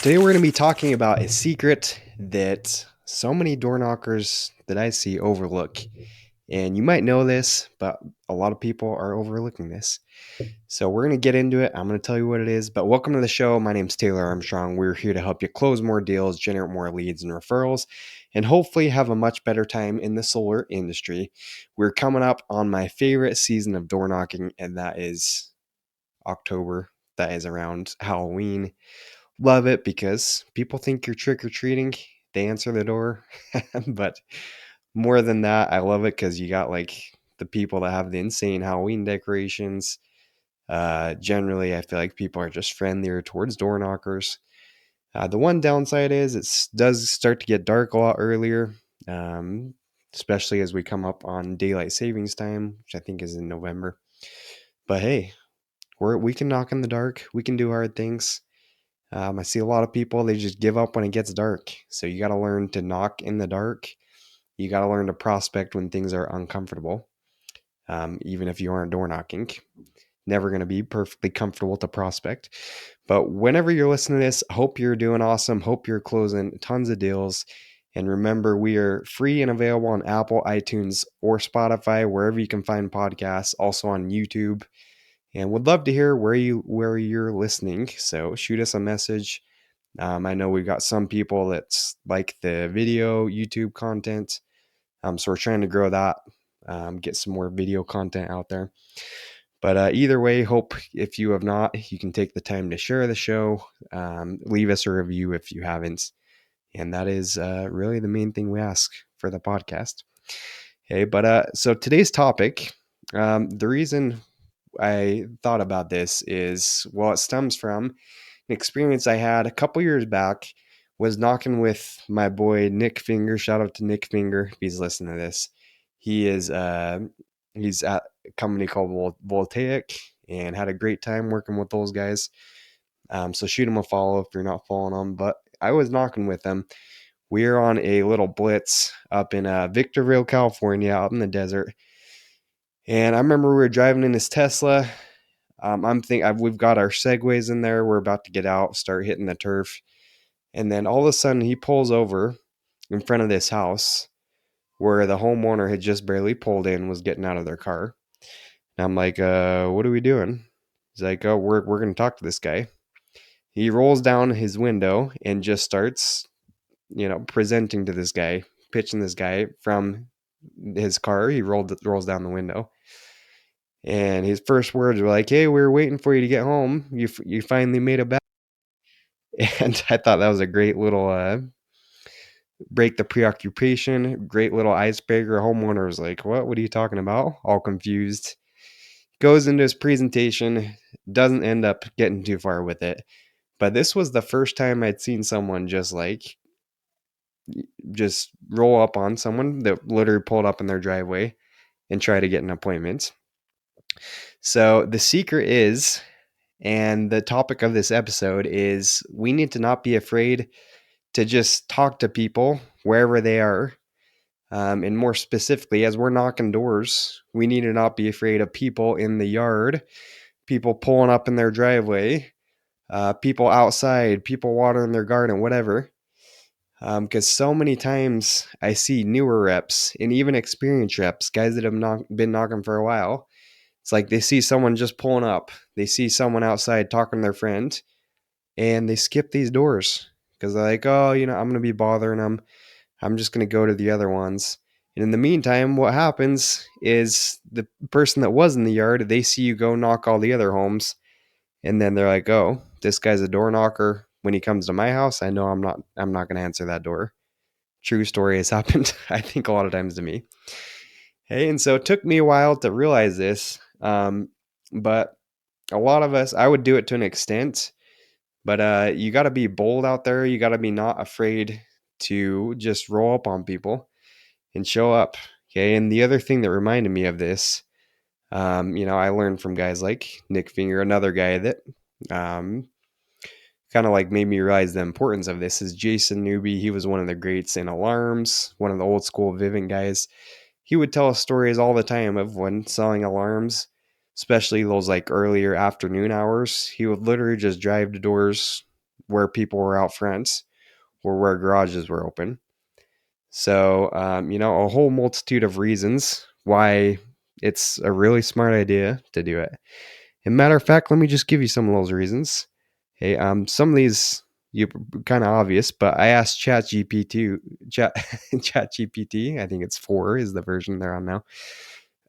Today we're going to be talking about a secret that so many door knockers that I see overlook. And you might know this, but a lot of people are overlooking this. So we're going to get into it. I'm going to tell you what it is. But welcome to the show. My name's Taylor Armstrong. We're here to help you close more deals, generate more leads and referrals, and hopefully have a much better time in the solar industry. We're coming up on my favorite season of door knocking, and that is October. That is around Halloween. Love it because people think you're trick or treating. They answer the door. But more than that, I love it because you got like the people that have the insane Halloween decorations. Generally, I feel like people are just friendlier towards door knockers. The one downside is it does start to get dark a lot earlier, um, especially as we come up on daylight savings time, which I think is in November. But hey, we can knock in the dark. We can do hard things. I see a lot of people, they just give up when it gets dark. So you got to learn to knock in the dark. You got to learn to prospect when things are uncomfortable, even if you aren't door knocking. Never going to be perfectly comfortable to prospect. But whenever you're listening to this, hope you're doing awesome. Hope you're closing tons of deals. And remember, we are free and available on Apple, iTunes, or Spotify, wherever you can find podcasts, also on YouTube. And would love to hear where you're listening. So shoot us a message. I know we've got some people that's like the video YouTube content. So we're trying to grow that, get some more video content out there. But either way, hope if you have not, you can take the time to share the show, leave us a review if you haven't. And that is really the main thing we ask for the podcast. Okay, but so today's topic, the reason I thought about this is, well, it stems from an experience I had a couple years back. Was knocking with my boy Nick Finger. Shout out to Nick Finger if he's listening to this. He is he's at a company called Voltaic and had a great time working with those guys. So shoot him a follow if you're not following them. But I was knocking with them. We're on a little blitz up in Victorville, California, out in the desert. And I remember we were driving in his Tesla. We've got our segways in there. We're about to get out, start hitting the turf. And then all of a sudden he pulls over in front of this house where the homeowner had just barely pulled in, was getting out of their car. And I'm like, what are we doing? He's like, oh, we're going to talk to this guy. He rolls down his window and just starts, presenting to this guy, pitching this guy from his car. He rolls down the window. And his first words were like, hey, we were waiting for you to get home. You finally made it back. And I thought that was a great little break the preoccupation, great little icebreaker. Homeowner was like, what are you talking about? All confused. Goes into his presentation, doesn't end up getting too far with it. But this was the first time I'd seen someone just roll up on someone that literally pulled up in their driveway and try to get an appointment. So the secret is, and the topic of this episode is, we need to not be afraid to just talk to people wherever they are. And more specifically, as we're knocking doors, we need to not be afraid of people in the yard, people pulling up in their driveway, people outside, people watering their garden, whatever. Because so many times I see newer reps and even experienced reps, guys that have been knocking for a while. It's like they see someone just pulling up. They see someone outside talking to their friend, and they skip these doors because they're like, oh, I'm going to be bothering them. I'm just going to go to the other ones. And in the meantime, what happens is the person that was in the yard, they see you go knock all the other homes. And then they're like, oh, this guy's a door knocker. When he comes to my house, I know I'm not going to answer that door. True story has happened, I think, a lot of times to me. Hey, and so it took me a while to realize this. But a lot of us, I would do it to an extent, but you got to be bold out there. You got to be not afraid to just roll up on people and show up. Okay. And the other thing that reminded me of this, I learned from guys like Nick Finger, another guy that kind of like made me realize the importance of this is Jason Newby. He was one of the greats in alarms, one of the old school Vivint guys. He would tell us stories all the time of when selling alarms, especially those like earlier afternoon hours. He would literally just drive to doors, where people were out front or where garages were open. So, a whole multitude of reasons why it's a really smart idea to do it. And matter of fact, let me just give you some of those reasons. Hey, some of these you kind of obvious, but I asked ChatGPT. I think it's 4 is the version they're on now.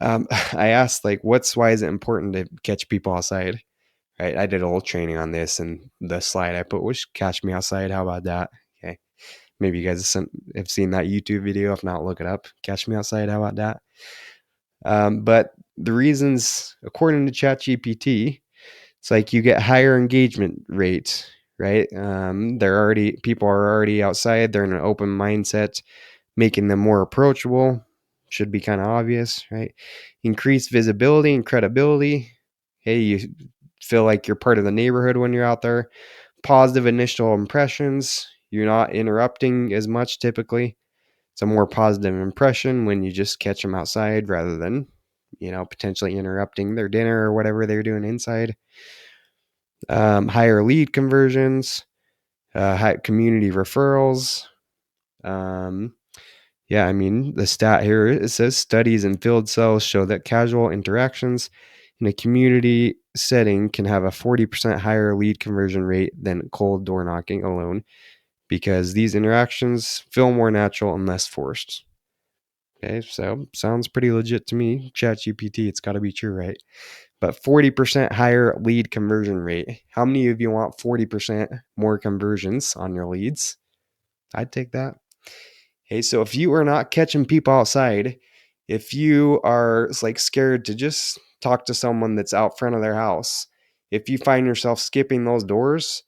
I asked like, why is it important to catch people outside? Right, I did a little training on this, and the slide I put was "Catch Me Outside." How about that? Okay, maybe you guys have seen that YouTube video. If not, look it up. Catch Me Outside. How about that? But the reasons, according to ChatGPT, it's like you get higher engagement rates, right? People are already outside. They're in an open mindset, making them more approachable. Should be kind of obvious, right? Increased visibility and credibility. Hey, you feel like you're part of the neighborhood when you're out there. Positive initial impressions. You're not interrupting as much typically. It's a more positive impression when you just catch them outside rather than, potentially interrupting their dinner or whatever they're doing inside. Higher lead conversions, high community referrals. The stat here, it says studies in field cells show that casual interactions in a community setting can have a 40% higher lead conversion rate than cold door knocking alone, because these interactions feel more natural and less forced. Okay, so sounds pretty legit to me. ChatGPT, it's got to be true, right? But 40% higher lead conversion rate. How many of you want 40% more conversions on your leads? I'd take that. Okay, so if you are not catching people outside, if you are like scared to just talk to someone that's out front of their house, if you find yourself skipping those doors,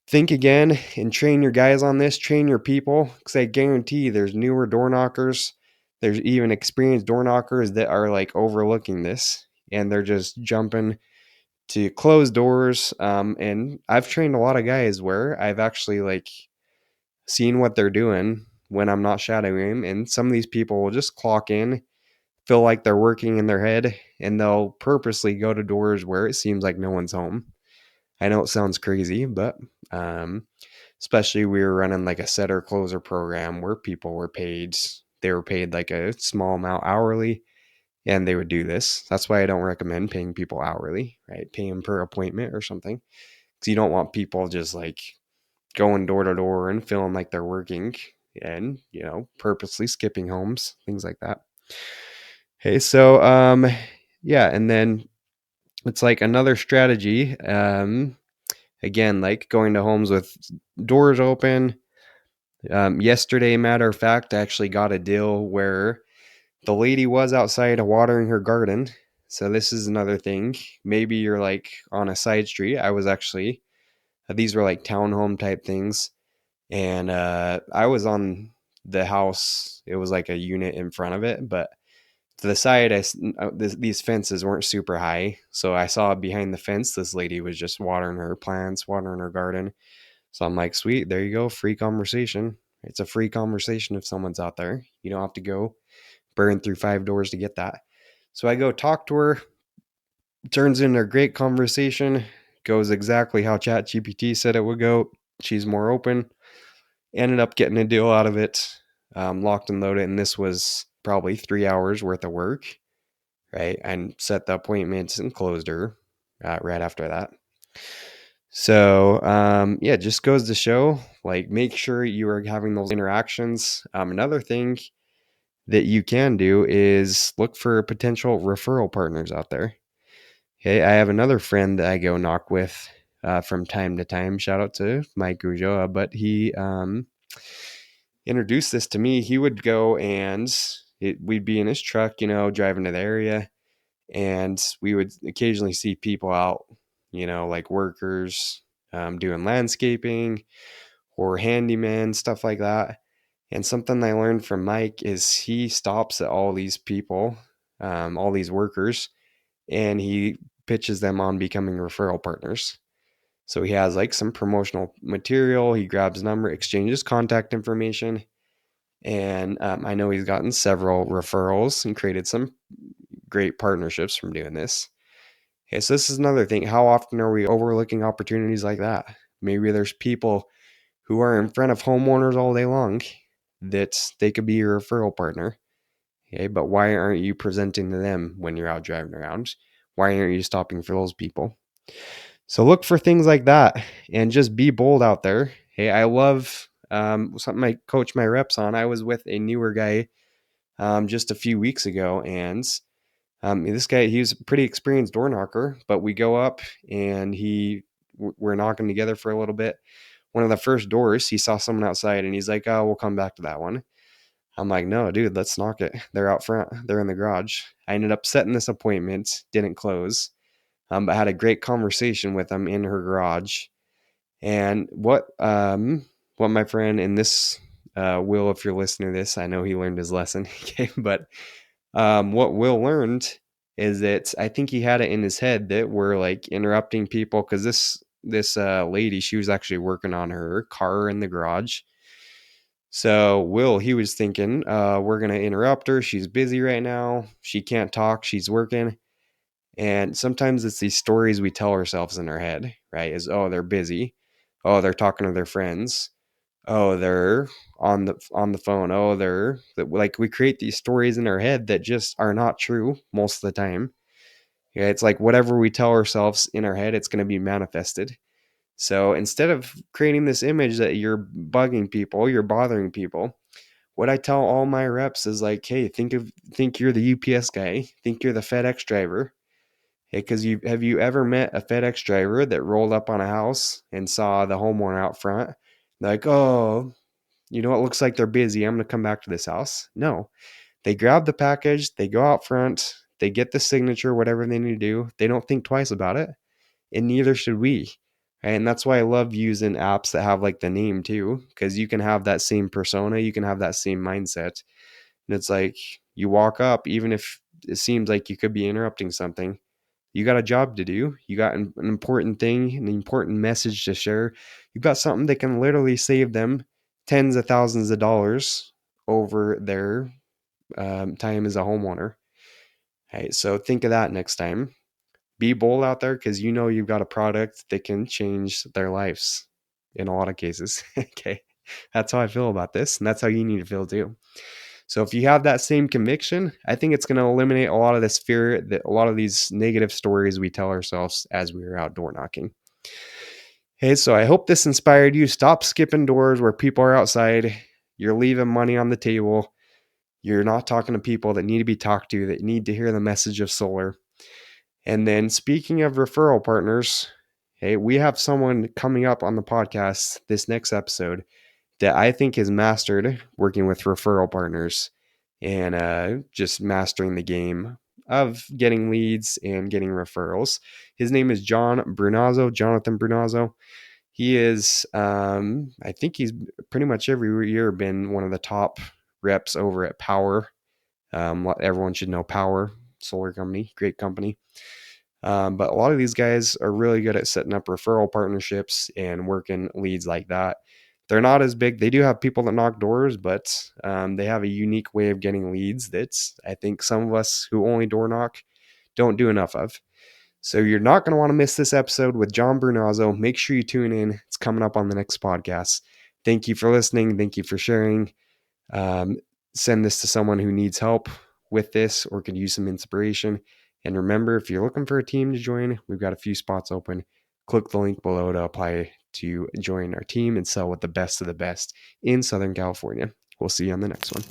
think again and train your guys on this, train your people, because I guarantee there's newer door knockers. There's even experienced door knockers that are like overlooking this, and they're just jumping to close doors. And I've trained a lot of guys where I've actually like seen what they're doing when I'm not shadowing them. And some of these people will just clock in, feel like they're working in their head, and they'll purposely go to doors where it seems like no one's home. I know it sounds crazy, but especially we were running like a setter closer program where people were paid, they were paid like a small amount hourly, and they would do this. That's why I don't recommend paying people hourly, right? Pay them per appointment or something, because you don't want people just like going door to door and feeling like they're working and, purposely skipping homes, things like that. Okay, so yeah, and then it's like another strategy. Again, like going to homes with doors open. Yesterday, matter of fact, I actually got a deal where the lady was outside watering her garden. So this is another thing. Maybe you're like on a side street. I was actually, these were like townhome type things. And I was on the house. It was like a unit in front of it. But to the side, these fences weren't super high. So I saw behind the fence, this lady was just watering her plants, watering her garden. So I'm like, sweet, there you go. Free conversation. It's a free conversation if someone's out there. You don't have to go burn through 5 doors to get that. So I go talk to her, turns into a great conversation, goes exactly how ChatGPT said it would go. She's more open, ended up getting a deal out of it, locked and loaded. And this was probably 3 hours worth of work, right? And set the appointments and closed her right after that. So, yeah, just goes to show, like, make sure you are having those interactions. Another thing that you can do is look for potential referral partners out there. Okay, I have another friend that I go knock with from time to time. Shout out to Mike Ujoa, but he introduced this to me. He would go and we'd be in his truck, driving to the area, and we would occasionally see people out, like workers doing landscaping or handyman, stuff like that. And something I learned from Mike is he stops at all these people, all these workers, and he pitches them on becoming referral partners. So he has like some promotional material. He grabs number, exchanges contact information. And I know he's gotten several referrals and created some great partnerships from doing this. Okay, so this is another thing. How often are we overlooking opportunities like that? Maybe there's people who are in front of homeowners all day long that they could be your referral partner. Okay, but why aren't you presenting to them when you're out driving around? Why aren't you stopping for those people? So look for things like that and just be bold out there. Hey, I love something I coach my reps on. I was with a newer guy just a few weeks ago, and this guy, he was a pretty experienced door knocker, but we go up and we're knocking together for a little bit. One of the first doors, he saw someone outside and he's like, oh, we'll come back to that one. I'm like, no, dude, let's knock it. They're out front. They're in the garage. I ended up setting this appointment, didn't close, but had a great conversation with him in her garage. And what my friend in this, Will, if you're listening to this, I know he learned his lesson. Okay, but what Will learned is that I think he had it in his head that we're like interrupting people because this lady, she was actually working on her car in the garage. So Will, he was thinking, we're gonna interrupt her. She's busy right now. She can't talk. She's working. And sometimes it's these stories we tell ourselves in our head, right? Is, oh, they're busy. Oh, they're talking to their friends. Oh, they're on the phone. Oh, they're like, we create these stories in our head that just are not true most of the time. Yeah, it's like whatever we tell ourselves in our head, it's going to be manifested. So instead of creating this image that you're bugging people, you're bothering people, what I tell all my reps is like, hey, think you're the UPS guy, think you're the FedEx driver. Hey, because have you ever met a FedEx driver that rolled up on a house and saw the homeowner out front? They're like, oh, you know, it looks like they're busy. I'm going to come back to this house. No, they grab the package, they go out front, they get the signature, whatever they need to do. They don't think twice about it, and neither should we. Right? And that's why I love using apps that have like the name too, because you can have that same persona, you can have that same mindset. And it's like you walk up, even if it seems like you could be interrupting something, you got a job to do. You got an important thing, an important message to share. You've got something that can literally save them tens of thousands of dollars over their time as a homeowner. Right, so think of that next time. Be bold out there because you know you've got a product that can change their lives in a lot of cases. Okay, that's how I feel about this, and that's how you need to feel too. So if you have that same conviction, I think it's going to eliminate a lot of this fear, that a lot of these negative stories we tell ourselves as we are outdoor knocking. Hey, so I hope this inspired you. Stop skipping doors where people are outside. You're leaving money on the table. You're not talking to people that need to be talked to, that need to hear the message of solar. And then speaking of referral partners, hey, we have someone coming up on the podcast this next episode that I think has mastered working with referral partners and just mastering the game of getting leads and getting referrals. His name is Jonathan Brunazzo. He is, I think he's pretty much every year been one of the top reps over at Power. Everyone should know Power Solar Company, great company. But a lot of these guys are really good at setting up referral partnerships and working leads like that. They're not as big. They do have people that knock doors, but they have a unique way of getting leads that I think some of us who only door knock don't do enough of. So you're not going to want to miss this episode with John Brunazzo. Make sure you tune in. It's coming up on the next podcast. Thank you for listening. Thank you for sharing. Um, Send this to someone who needs help with this or could use some inspiration. And remember, if you're looking for a team to join, we've got a few spots open. Click the link below to apply to join our team and sell with the best of the best in Southern California. We'll see you on the next one.